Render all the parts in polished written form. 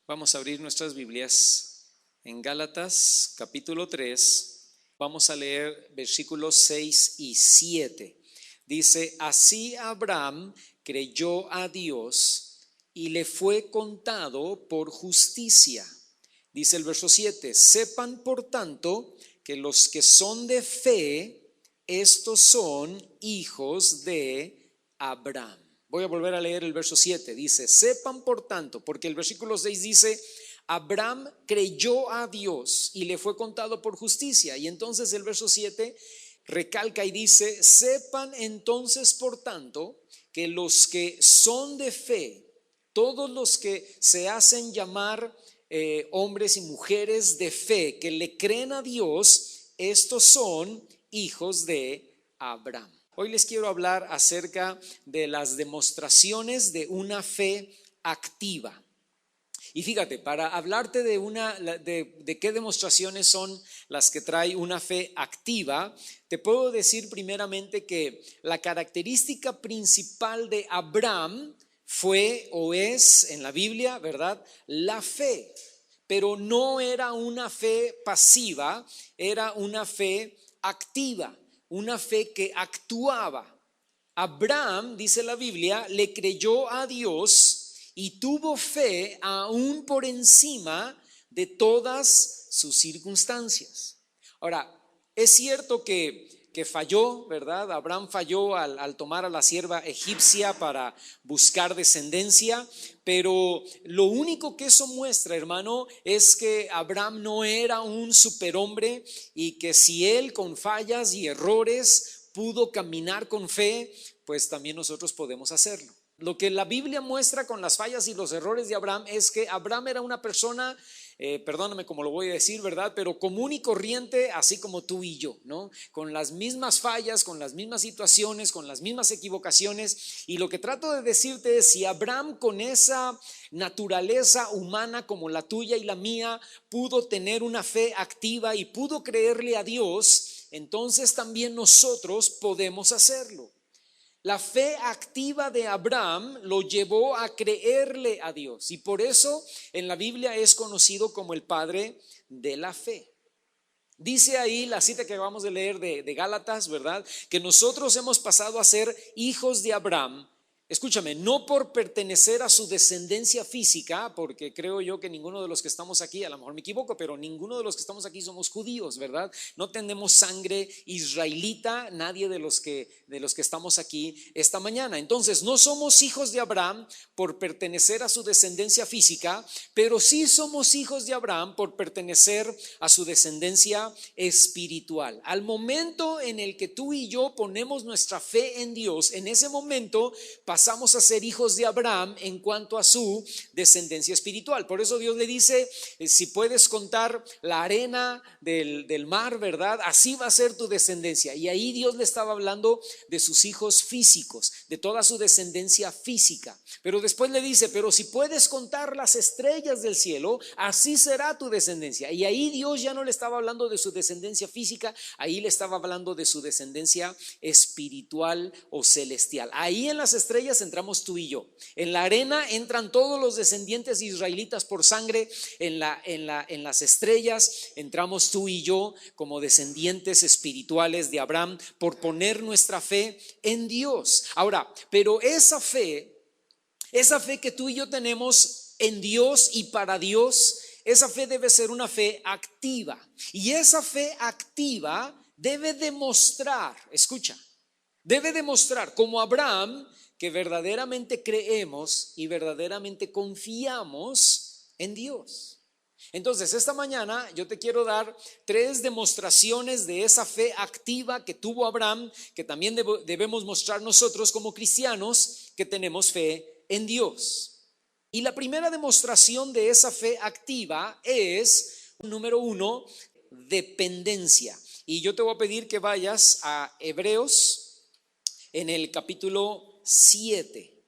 Vamos a abrir nuestras Biblias en Gálatas capítulo 3. Vamos a leer versículos 6 y 7. Dice: así Abraham creyó a Dios y le fue contado por justicia. Dice el verso 7: sepan por tanto que los que son de fe, estos son hijos de Abraham. Voy a volver a leer el verso 7. Dice: sepan por tanto, porque el versículo 6 dice: Abraham creyó a Dios y le fue contado por justicia. Y entonces el verso 7 recalca y dice: sepan entonces por tanto que los que son de fe, todos los que se hacen llamar hombres y mujeres de fe, que le creen a Dios, estos son hijos de Abraham. Hoy les quiero hablar acerca de las demostraciones de una fe activa. Y fíjate, para hablarte de qué demostraciones son las que trae una fe activa, te puedo decir primeramente que la característica principal de Abraham fue o es en la Biblia, ¿verdad?, la fe. Pero no era una fe pasiva, era una fe activa, una fe que actuaba. Abraham, dice la Biblia, le creyó a Dios y tuvo fe aún por encima de todas sus circunstancias. Ahora, es cierto que falló, ¿verdad? Abraham falló al tomar a la sierva egipcia para buscar descendencia, pero lo único que eso muestra, hermano, es que Abraham no era un superhombre y que si él con fallas y errores pudo caminar con fe, pues también nosotros podemos hacerlo. Lo que la Biblia muestra con las fallas y los errores de Abraham es que Abraham era una persona, perdóname como lo voy a decir, ¿verdad?, pero común y corriente, así como tú y yo, ¿no? Con las mismas fallas, con las mismas situaciones, con las mismas equivocaciones. Y lo que trato de decirte es: si Abraham, con esa naturaleza humana como la tuya y la mía, pudo tener una fe activa y pudo creerle a Dios, entonces también nosotros podemos hacerlo. La fe activa de Abraham lo llevó a creerle a Dios, y por eso en la Biblia es conocido como el padre de la fe. Dice ahí la cita que acabamos de leer de Gálatas, ¿verdad?, que nosotros hemos pasado a ser hijos de Abraham. Escúchame, no por pertenecer a su descendencia física, porque creo yo que ninguno de los que estamos aquí, a lo mejor me equivoco, pero ninguno de los que estamos aquí somos judíos, ¿verdad? No tenemos sangre israelita, nadie de los que estamos aquí esta mañana. Entonces, no somos hijos de Abraham por pertenecer a su descendencia física, pero sí somos hijos de Abraham por pertenecer a su descendencia espiritual. Al momento en el que tú y yo ponemos nuestra fe en Dios, en ese momento pasamos a ser hijos de Abraham en cuanto a su descendencia espiritual. Por eso Dios le dice: si puedes contar la arena del mar, ¿verdad?, así va a ser tu descendencia. Y ahí Dios le estaba hablando de sus hijos físicos, de toda su descendencia física. Pero después le dice: pero si puedes contar las estrellas del cielo, así será tu descendencia. Y ahí Dios ya no le estaba hablando de su descendencia física, ahí le estaba hablando de su descendencia espiritual o celestial. Ahí en las estrellas entramos tú y yo. En la arena entran todos los descendientes israelitas por sangre. En las estrellas entramos tú y yo como descendientes espirituales de Abraham por poner nuestra fe en Dios. Ahora, pero esa fe que tú y yo tenemos en Dios y para Dios, esa fe debe ser una fe activa. Y esa fe activa debe demostrar, escucha, debe demostrar como Abraham que verdaderamente creemos y verdaderamente confiamos en Dios. Entonces, esta mañana yo te quiero dar 3 demostraciones de esa fe activa que tuvo Abraham, que también debemos mostrar nosotros como cristianos que tenemos fe en Dios. Y la primera demostración de esa fe activa es, número 1, dependencia. Y yo te voy a pedir que vayas a Hebreos en el capítulo 7.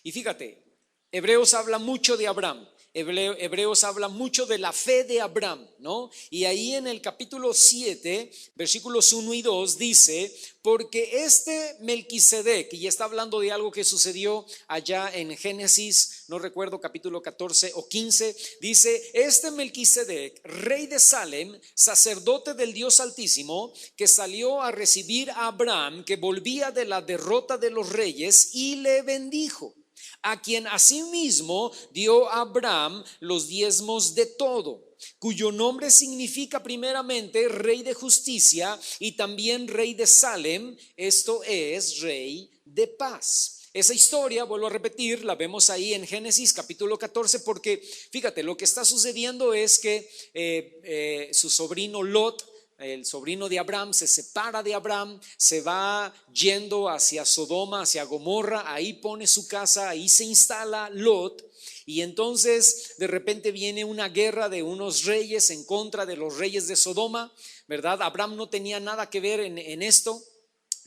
Y fíjate, Hebreos habla mucho de Abraham. Hebreos habla mucho de la fe de Abraham, ¿no? Y ahí en el capítulo 7, versículos 1 y 2 dice, porque este Melquisedec, y está hablando de algo que sucedió allá en Génesis, no recuerdo, capítulo 14 o 15, dice, este Melquisedec, rey de Salem, sacerdote del Dios Altísimo, que salió a recibir a Abraham, que volvía de la derrota de los reyes, y le bendijo, a quien asimismo dio a Abraham los diezmos de todo, cuyo nombre significa primeramente rey de justicia y también rey de Salem, esto es rey de paz. Esa historia, vuelvo a repetir, la vemos ahí en Génesis capítulo 14, porque fíjate, lo que está sucediendo es que su sobrino Lot, el sobrino de Abraham, se separa de Abraham, se va yendo hacia Sodoma, hacia Gomorra, ahí pone su casa, ahí se instala Lot. Y entonces de repente viene una guerra de unos reyes en contra de los reyes de Sodoma, ¿verdad? Abraham no tenía nada que ver en esto.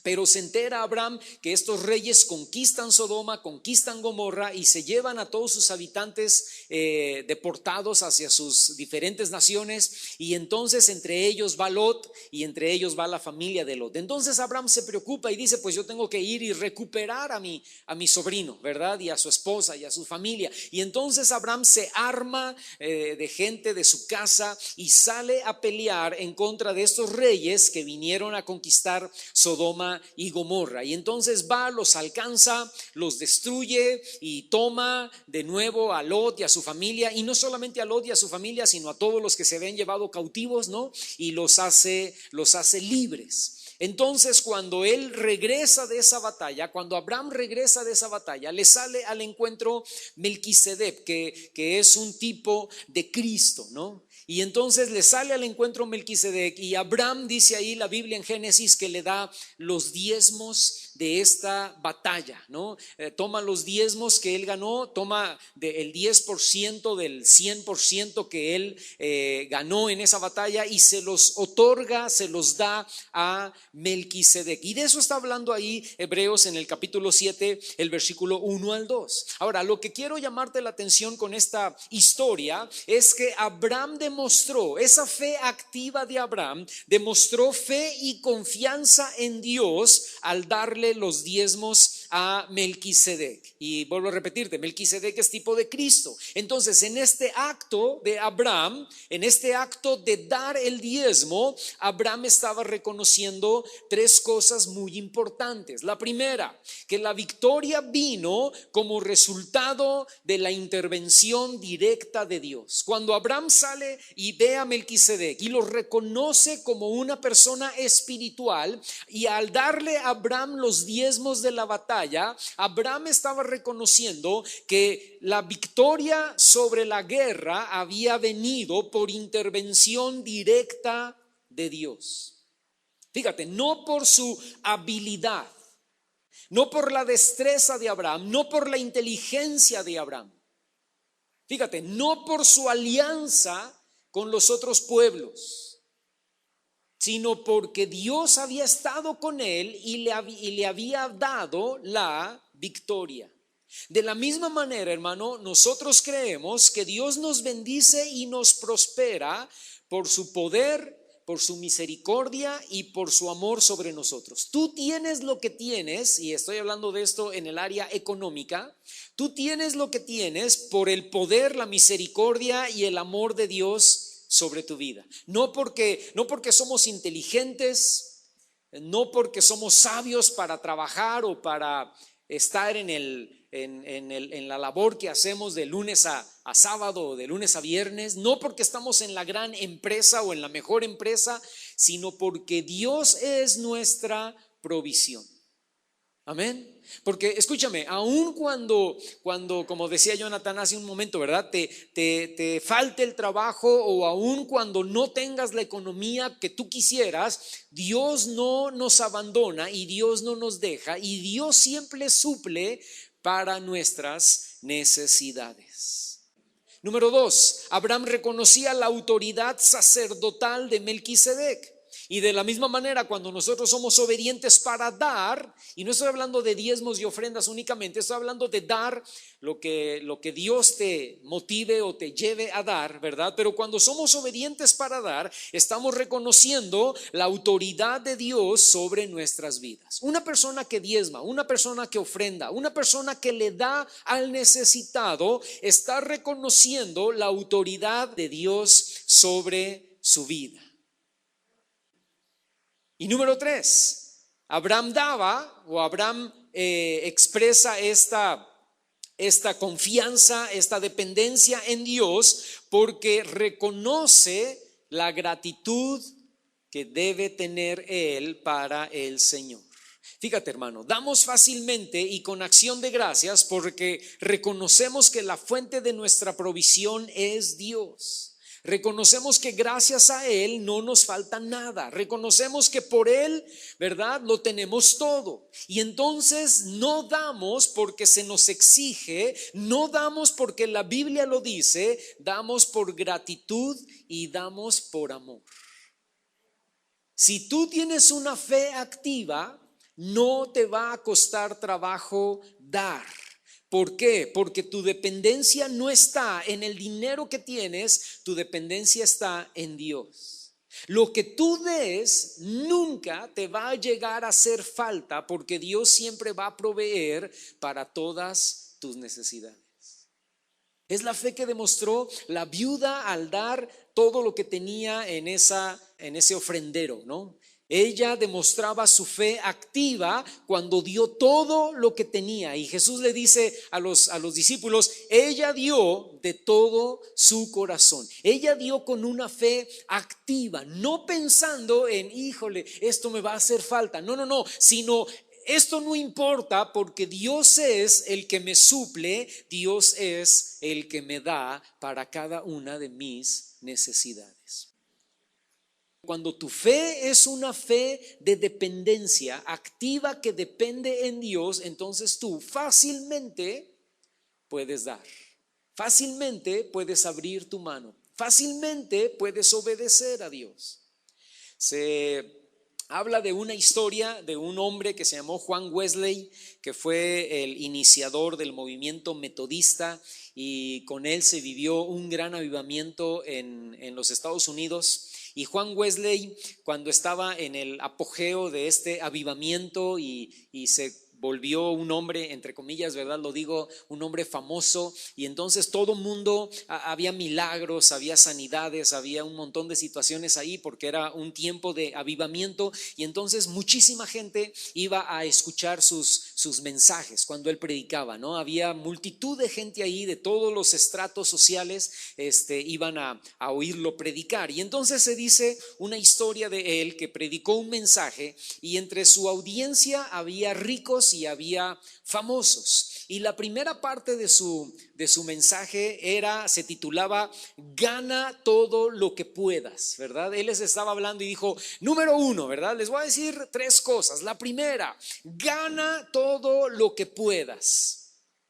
Pero se entera Abraham que estos reyes conquistan Sodoma, conquistan Gomorra y se llevan a todos sus habitantes deportados hacia sus diferentes naciones, y entonces entre ellos va Lot y entre ellos va la familia de Lot. Entonces Abraham se preocupa y dice, pues yo tengo que ir y recuperar a mi sobrino, ¿verdad? Y a su esposa y a su familia. Y entonces Abraham se arma de gente de su casa y sale a pelear en contra de estos reyes que vinieron a conquistar Sodoma y Gomorra. Y entonces va, los alcanza, los destruye y toma de nuevo a Lot y a su familia, y no solamente a Lot y a su familia, sino a todos los que se habían llevado cautivos, ¿no? Y los hace libres. Entonces cuando él regresa de esa batalla, cuando Abraham regresa de esa batalla, le sale al encuentro Melquisedec, que es un tipo de Cristo, ¿no? Y entonces le sale al encuentro Melquisedec, y Abraham, dice ahí la Biblia en Génesis, que le da los diezmos de esta batalla, ¿no? Toma los diezmos que él ganó, toma el 10% del 100% que él ganó en esa batalla, y se los otorga, se los da a Melquisedec. Y de eso está hablando ahí Hebreos en el capítulo 7, el versículo 1 al 2. Ahora, lo que quiero llamarte la atención con esta historia es que Abraham demostró, esa fe activa de Abraham demostró fe y confianza en Dios al darle los diezmos a Melquisedec. Y vuelvo a repetirte, Melquisedec es tipo de Cristo. Entonces, en este acto de Abraham, en este acto de dar el diezmo, Abraham estaba reconociendo tres cosas muy importantes. La primera, que la victoria vino como resultado de la intervención directa de Dios. Cuando Abraham sale y ve a Melquisedec y lo reconoce como una persona espiritual, y al darle a Abraham los diezmos de la batalla, Abraham estaba reconociendo que la victoria sobre la guerra había venido por intervención directa de Dios. Fíjate, no por su habilidad, no por la destreza de Abraham, no por la inteligencia de Abraham. Fíjate, no por su alianza con los otros pueblos, sino porque Dios había estado con él y le había dado la victoria. De la misma manera, hermano, nosotros creemos que Dios nos bendice y nos prospera por su poder, por su misericordia y por su amor sobre nosotros. Tú tienes lo que tienes, y estoy hablando de esto en el área económica. Tú tienes lo que tienes por el poder, la misericordia y el amor de Dios sobre tu vida. No porque somos inteligentes, no porque somos sabios para trabajar o para estar en la labor que hacemos de lunes a sábado o de lunes a viernes, no porque estamos en la gran empresa o en la mejor empresa, sino porque Dios es nuestra provisión. Amén. Porque escúchame, aun cuando como decía Jonathan hace un momento, ¿verdad? Te falte el trabajo, o aun cuando no tengas la economía que tú quisieras, Dios no nos abandona y Dios no nos deja, y Dios siempre suple para nuestras necesidades. Número 2, Abraham reconocía la autoridad sacerdotal de Melquisedec. Y de la misma manera, cuando nosotros somos obedientes para dar, y no estoy hablando de diezmos y ofrendas únicamente, estoy hablando de dar lo que Dios te motive o te lleve a dar, ¿verdad? Pero cuando somos obedientes para dar, estamos reconociendo la autoridad de Dios sobre nuestras vidas. Una persona que diezma, una persona que ofrenda, una persona que le da al necesitado, está reconociendo la autoridad de Dios sobre su vida. Y número 3, Abraham daba, o Abraham expresa esta confianza, esta dependencia en Dios, porque reconoce la gratitud que debe tener él para el Señor. Fíjate, hermano, damos fácilmente y con acción de gracias porque reconocemos que la fuente de nuestra provisión es Dios. Reconocemos que gracias a Él no nos falta nada. Reconocemos que por Él, ¿verdad?, lo tenemos todo. Y entonces no damos porque se nos exige, no damos porque la Biblia lo dice, damos por gratitud y damos por amor. Si tú tienes una fe activa, no te va a costar trabajo dar. ¿Por qué? Porque tu dependencia no está en el dinero que tienes, tu dependencia está en Dios. Lo que tú des nunca te va a llegar a hacer falta porque Dios siempre va a proveer para todas tus necesidades. Es la fe que demostró la viuda al dar todo lo que tenía en ese ofrendero, ¿no? Ella demostraba su fe activa cuando dio todo lo que tenía. Y Jesús le dice a los discípulos, ella dio de todo su corazón. Ella dio con una fe activa, no pensando en, híjole, esto me va a hacer falta. No, sino esto no importa porque Dios es el que me suple, Dios es el que me da para cada una de mis necesidades. Cuando tu fe es una fe de dependencia activa que depende en Dios, entonces tú fácilmente puedes dar, fácilmente puedes abrir tu mano, fácilmente puedes obedecer a Dios. Se habla de una historia de un hombre que se llamó Juan Wesley, que fue el iniciador del movimiento metodista, y con él se vivió un gran avivamiento en los Estados Unidos. Y Juan Wesley, cuando estaba en el apogeo de este avivamiento y se volvió un hombre, entre comillas, ¿verdad? Lo digo, un hombre famoso, y entonces todo mundo, había milagros, había sanidades, había un montón de situaciones ahí porque era un tiempo de avivamiento, y entonces muchísima gente iba a escuchar sus mensajes cuando él predicaba, ¿no? Había multitud de gente ahí de todos los estratos sociales, iban a oírlo predicar. Y entonces se dice una historia de él que predicó un mensaje, y entre su audiencia había ricos y había famosos. Y la primera parte de su mensaje se titulaba Gana todo lo que puedas, ¿verdad? Él les estaba hablando y dijo, número 1, ¿verdad? Les voy a decir 3 cosas. La primera, gana todo lo que puedas.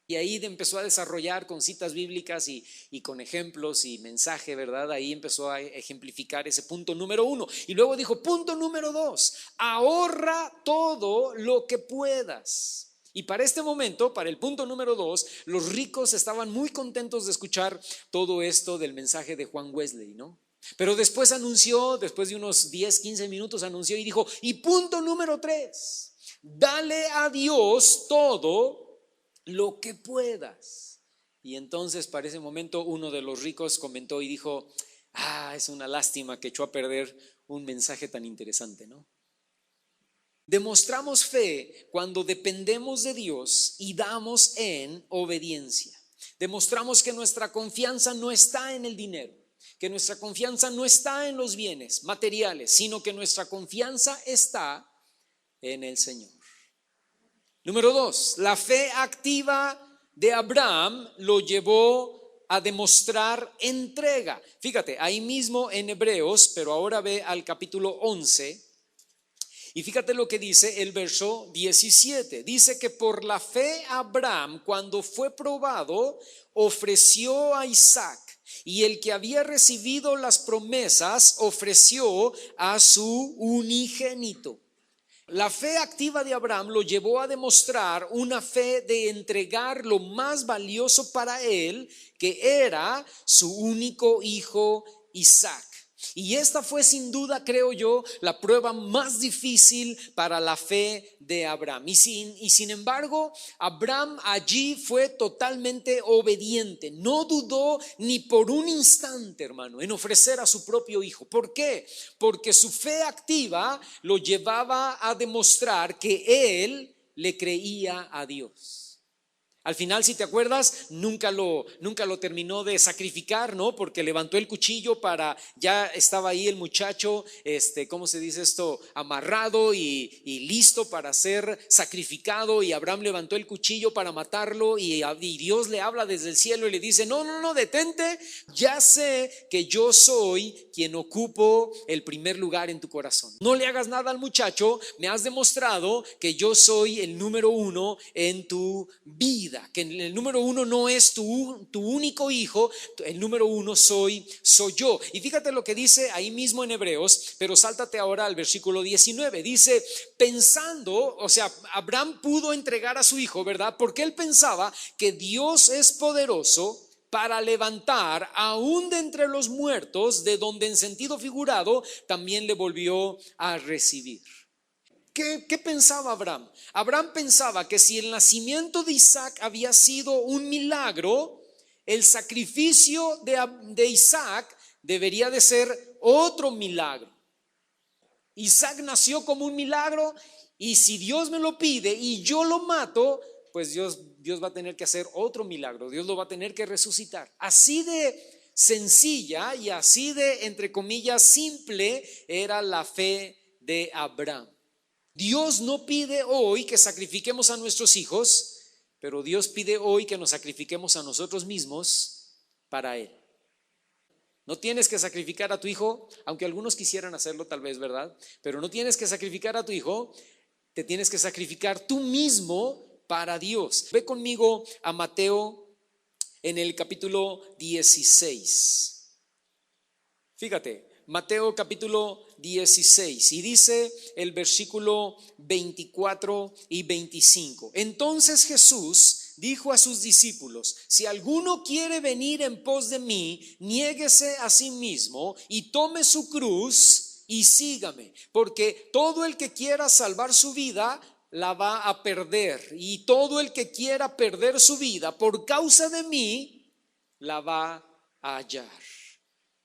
Y ahí empezó a desarrollar con citas bíblicas y con ejemplos y mensaje, ¿verdad? Ahí empezó a ejemplificar ese punto número 1. Y luego dijo, punto número 2, ahorra todo lo que puedas. Y para este momento, para el punto número 2, los ricos estaban muy contentos de escuchar todo esto del mensaje de Juan Wesley, ¿no? Pero después anunció, después de unos 10, 15 minutos anunció y dijo, y punto número 3, dale a Dios todo lo que puedas. Y entonces para ese momento uno de los ricos comentó y dijo, es una lástima que echó a perder un mensaje tan interesante, ¿no? Demostramos fe cuando dependemos de Dios y damos en obediencia. Demostramos que nuestra confianza no está en el dinero, que nuestra confianza no está en los bienes materiales, sino que nuestra confianza está en el Señor. Número 2, la fe activa de Abraham lo llevó a demostrar entrega. Fíjate, ahí mismo en Hebreos, pero ahora ve al capítulo 11 y fíjate lo que dice el verso 17. Dice que por la fe Abraham, cuando fue probado, ofreció a Isaac. y el que había recibido las promesas ofreció a su unigénito. La fe activa de Abraham lo llevó a demostrar una fe de entregar lo más valioso para él, que era su único hijo Isaac. Y esta fue sin duda, creo yo, la prueba más difícil para la fe de Abraham. Y sin embargo, Abraham allí fue totalmente obediente. No dudó ni por un instante, hermano, en ofrecer a su propio hijo. ¿Por qué? Porque su fe activa lo llevaba a demostrar que él le creía a Dios. Al final, si te acuerdas, nunca lo terminó de sacrificar, ¿no? Porque levantó el cuchillo ya estaba ahí el muchacho, ¿cómo se dice esto? Amarrado y listo para ser sacrificado, y Abraham levantó el cuchillo para matarlo, y Dios le habla desde el cielo y le dice, no, detente, ya sé que yo soy quien ocupo el primer lugar en tu corazón. No le hagas nada al muchacho, me has demostrado que yo soy el número uno en tu vida. Que el número uno no es tu único hijo, el número uno soy yo. Y fíjate lo que dice ahí mismo en Hebreos, pero sáltate ahora al versículo 19. Dice, pensando, o sea, Abraham pudo entregar a su hijo, ¿verdad? Porque él pensaba que Dios es poderoso para levantar aún de entre los muertos, de donde en sentido figurado también le volvió a recibir. ¿Qué pensaba Abraham? Abraham pensaba que si el nacimiento de Isaac había sido un milagro, el sacrificio de Isaac debería de ser otro milagro. Isaac nació como un milagro, y si Dios me lo pide y yo lo mato, pues Dios va a tener que hacer otro milagro, Dios lo va a tener que resucitar. Así de sencilla y así de, entre comillas, simple era la fe de Abraham. Dios no pide hoy que sacrifiquemos a nuestros hijos, pero Dios pide hoy que nos sacrifiquemos a nosotros mismos para Él. No tienes que sacrificar a tu hijo, aunque algunos quisieran hacerlo tal vez, ¿verdad? Pero no tienes que sacrificar a tu hijo, te tienes que sacrificar tú mismo para Dios. Ve conmigo a Mateo en el capítulo 16. Fíjate. Mateo capítulo 16, y dice el versículo 24 y 25. Entonces Jesús dijo a sus discípulos, si alguno quiere venir en pos de mí, niéguese a sí mismo y tome su cruz y sígame, porque todo el que quiera salvar su vida la va a perder, y todo el que quiera perder su vida por causa de mí la va a hallar.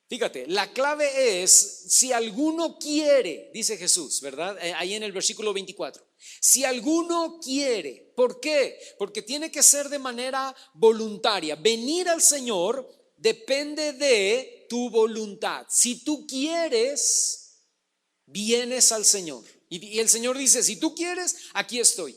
Fíjate, la clave es, si alguno quiere, dice Jesús, ¿verdad? Ahí en el versículo 24. Si alguno quiere, ¿por qué? Porque tiene que ser de manera voluntaria. Venir al Señor depende de tu voluntad. Si tú quieres, vienes al Señor. Y el Señor dice, si tú quieres, aquí estoy.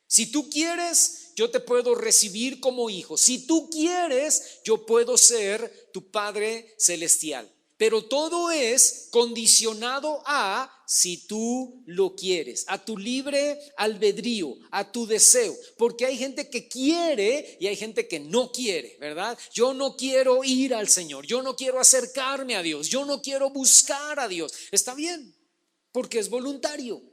Si tú quieres, yo te puedo recibir como hijo. Si tú quieres, yo puedo ser tu Padre celestial. Pero todo es condicionado a si tú lo quieres, a tu libre albedrío, a tu deseo. Porque hay gente que quiere y hay gente que no quiere, ¿verdad? Yo no quiero ir al Señor, yo no quiero acercarme a Dios, yo no quiero buscar a Dios. Está bien, porque es voluntario.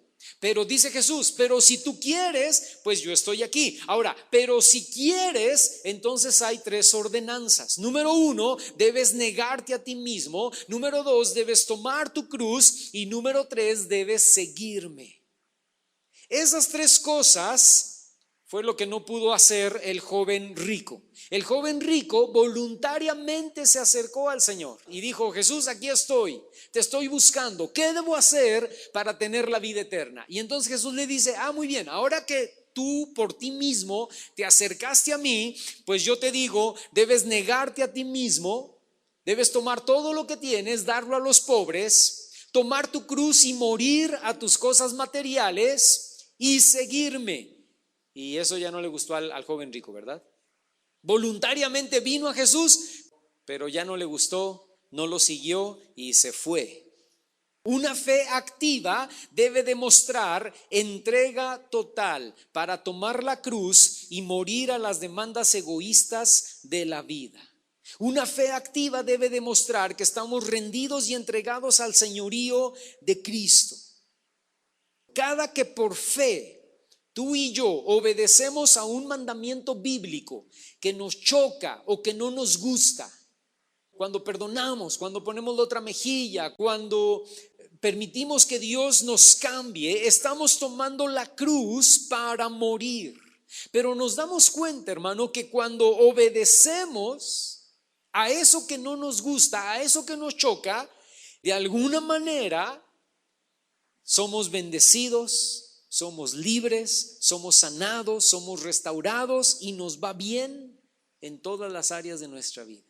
Pero dice Jesús, pero si tú quieres, pues yo estoy aquí. Ahora, pero si quieres, entonces hay tres ordenanzas. Número 1, debes negarte a ti mismo. Número 2, debes tomar tu cruz. Y número 3, debes seguirme. Esas tres cosas fue lo que no pudo hacer el joven rico. El joven rico voluntariamente se acercó al Señor y dijo, Jesús, aquí estoy, te estoy buscando, ¿qué debo hacer para tener la vida eterna? Y entonces Jesús le dice, muy bien, ahora que tú por ti mismo te acercaste a mí, pues yo te digo, debes negarte a ti mismo, debes tomar todo lo que tienes, darlo a los pobres, tomar tu cruz y morir a tus cosas materiales y seguirme. Y eso ya no le gustó al joven rico, ¿verdad? Voluntariamente vino a Jesús, pero ya no le gustó, no lo siguió y se fue. Una fe activa debe demostrar entrega total para tomar la cruz y morir a las demandas egoístas de la vida. Una fe activa debe demostrar que estamos rendidos y entregados al señorío de Cristo. Cada que por fe tú y yo obedecemos a un mandamiento bíblico que nos choca o que no nos gusta, cuando perdonamos, cuando ponemos la otra mejilla, cuando permitimos que Dios nos cambie, estamos tomando la cruz para morir. Pero nos damos cuenta, hermano, que cuando obedecemos a eso que no nos gusta, a eso que nos choca, de alguna manera somos bendecidos, somos libres, somos sanados, somos restaurados y nos va bien en todas las áreas de nuestra vida.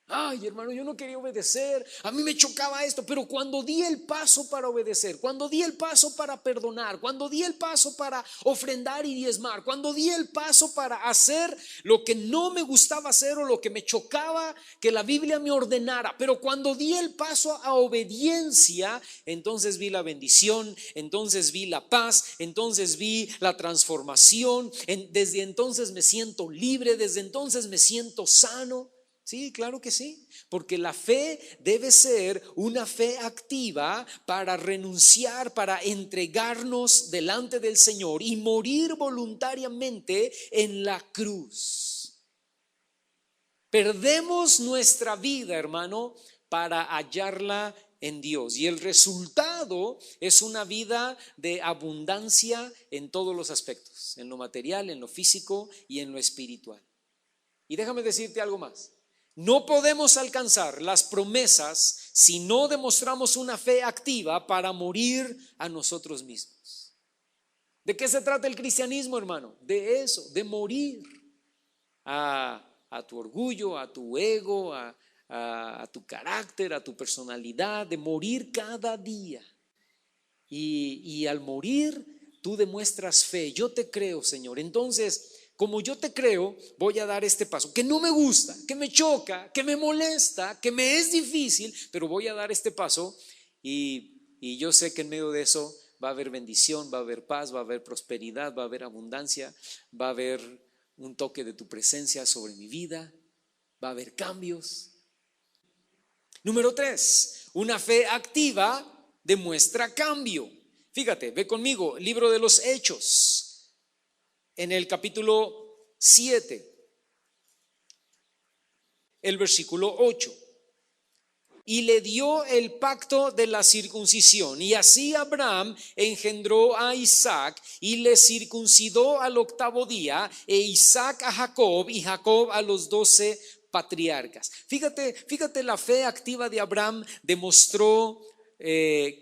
Ay, hermano, yo no quería obedecer, a mí me chocaba esto, pero cuando di el paso para obedecer, cuando di el paso para perdonar, cuando di el paso para ofrendar y diezmar, cuando di el paso para hacer lo que no me gustaba hacer o lo que me chocaba que la Biblia me ordenara, pero cuando di el paso a obediencia, entonces vi la bendición, entonces vi la paz, entonces vi la transformación, desde entonces me siento libre, desde entonces me siento sano. Sí, claro que sí, porque la fe debe ser una fe activa para renunciar, para entregarnos delante del Señor y morir voluntariamente en la cruz. Perdemos nuestra vida, hermano, para hallarla en Dios, y el resultado es una vida de abundancia en todos los aspectos, en lo material, en lo físico y en lo espiritual. Y déjame decirte algo más. No podemos alcanzar las promesas si no demostramos una fe activa para morir a nosotros mismos. ¿De qué se trata el cristianismo, hermano? De eso, de morir a tu orgullo, a tu ego, a tu carácter, a tu personalidad, de morir cada día. Y al morir tú demuestras fe. Yo te creo, Señor. Entonces, como yo te creo, voy a dar este paso, que no me gusta, que me choca, que me molesta, que me es difícil, pero voy a dar este paso y yo sé que en medio de eso va a haber bendición, va a haber paz, va a haber prosperidad, va a haber abundancia, va a haber un toque de tu presencia sobre mi vida, va a haber cambios. Número 3, una fe activa demuestra cambio. Fíjate, ve conmigo, libro de los Hechos. En el capítulo 7, el versículo 8. Y le dio el pacto de la circuncisión. Y así Abraham engendró a Isaac y le circuncidó al 8º día, e Isaac a Jacob y Jacob a los 12 patriarcas. Fíjate la fe activa de Abraham demostró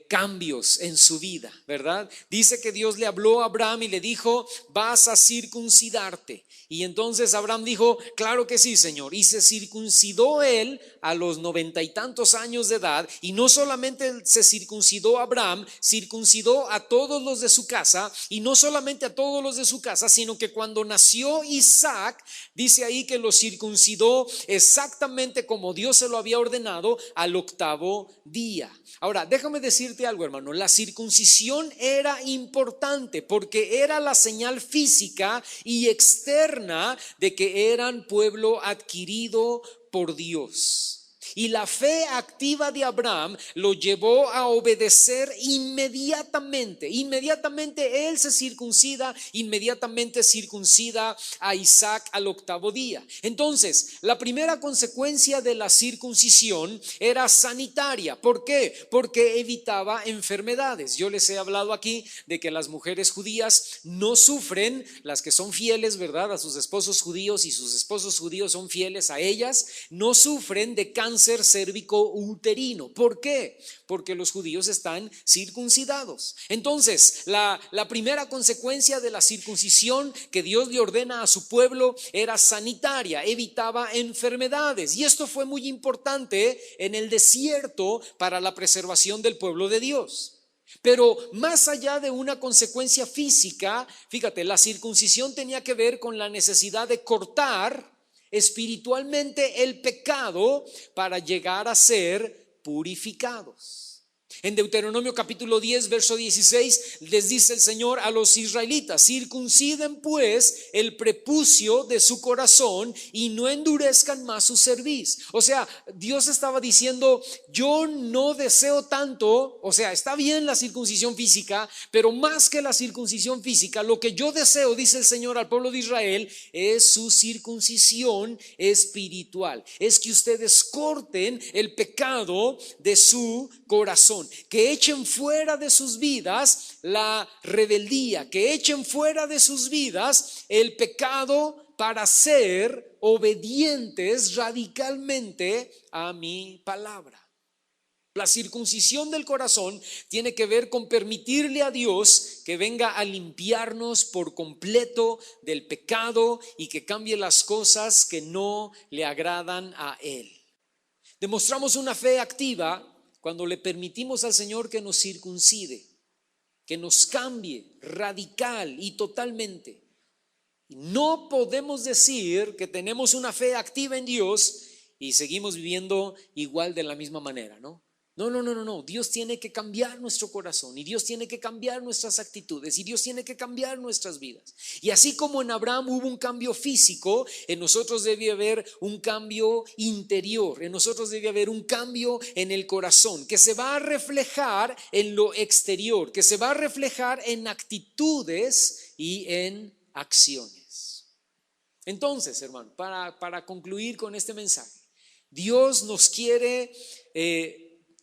cambios en su vida, ¿verdad? Dice que Dios le habló a Abraham y le dijo: vas a circuncidarte. Y entonces Abraham dijo: claro que sí, Señor. Y se circuncidó él a los 90 y tantos años de edad. Y no solamente se circuncidó Abraham, circuncidó a todos los de su casa. Y no solamente a todos los de su casa, sino que cuando nació Isaac, dice ahí que lo circuncidó exactamente como Dios se lo había ordenado, al 8º día. Ahora, déjame decirte algo, hermano. La circuncisión era importante porque era la señal física y externa de que eran pueblo adquirido por Dios. Y la fe activa de Abraham lo llevó a obedecer inmediatamente. Inmediatamente él se circuncida, inmediatamente circuncida a Isaac al 8º día. Entonces, la primera consecuencia de la circuncisión era sanitaria. ¿Por qué? Porque evitaba enfermedades. Yo les he hablado aquí de que las mujeres judías no sufren, las que son fieles, ¿verdad?, a sus esposos judíos, y sus esposos judíos son fieles a ellas, no sufren de cáncer cérvico-uterino. ¿Por qué? Porque los judíos están circuncidados. Entonces, la primera consecuencia de la circuncisión que Dios le ordena a su pueblo era sanitaria, evitaba enfermedades. Y esto fue muy importante en el desierto para la preservación del pueblo de Dios. Pero más allá de una consecuencia física, fíjate, la circuncisión tenía que ver con la necesidad de cortar espiritualmente el pecado para llegar a ser purificados. En Deuteronomio capítulo 10, verso 16, les dice el Señor a los israelitas: circunciden pues el prepucio de su corazón y no endurezcan más su cerviz. O sea, Dios estaba diciendo: yo no deseo tanto, o sea, está bien la circuncisión física, pero más que la circuncisión física, lo que yo deseo, dice el Señor al pueblo de Israel, es su circuncisión espiritual. Es que ustedes corten el pecado de su corazón, que echen fuera de sus vidas la rebeldía, que echen fuera de sus vidas el pecado, para ser obedientes radicalmente a mi palabra. La circuncisión del corazón tiene que ver con permitirle a Dios que venga a limpiarnos por completo del pecado y que cambie las cosas que no le agradan a Él. Demostramos una fe activa cuando le permitimos al Señor que nos circuncide, que nos cambie radical y totalmente. No podemos decir que tenemos una fe activa en Dios y seguimos viviendo igual de la misma manera, ¿no? No. Dios tiene que cambiar nuestro corazón y Dios tiene que cambiar nuestras actitudes y Dios tiene que cambiar nuestras vidas. Y así como en Abraham hubo un cambio físico, en nosotros debe haber un cambio interior, en nosotros debe haber un cambio en el corazón que se va a reflejar en lo exterior, que se va a reflejar en actitudes y en acciones. Entonces, hermano, para concluir con este mensaje, Dios nos quiere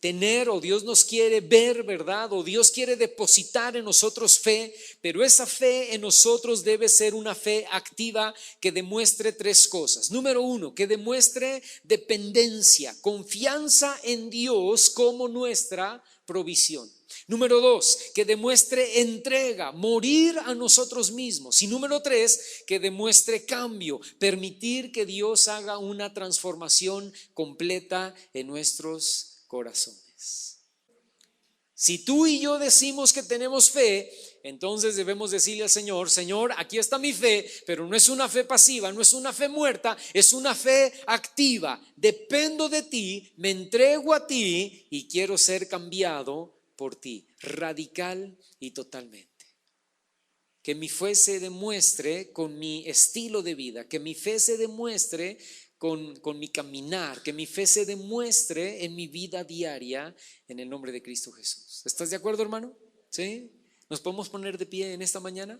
tener, o Dios nos quiere ver, ¿verdad? O Dios quiere depositar en nosotros fe, pero esa fe en nosotros debe ser una fe activa que demuestre tres cosas. Número uno, que demuestre dependencia, confianza en Dios como nuestra provisión. Número dos, que demuestre entrega, morir a nosotros mismos. Y número tres, que demuestre cambio, permitir que Dios haga una transformación completa en nuestros corazones. Si tú y yo decimos que tenemos fe, entonces debemos decirle al Señor: Señor, aquí está mi fe, pero no es una fe pasiva, no es una fe muerta, es una fe activa. Dependo de ti, me entrego a ti y quiero ser cambiado por ti, radical y totalmente. Que mi fe se demuestre con mi estilo de vida, que mi fe se demuestre con mi caminar, que mi fe se demuestre en mi vida diaria, en el nombre de Cristo Jesús. ¿Estás de acuerdo, hermano? ¿Sí? ¿Nos podemos poner de pie en esta mañana?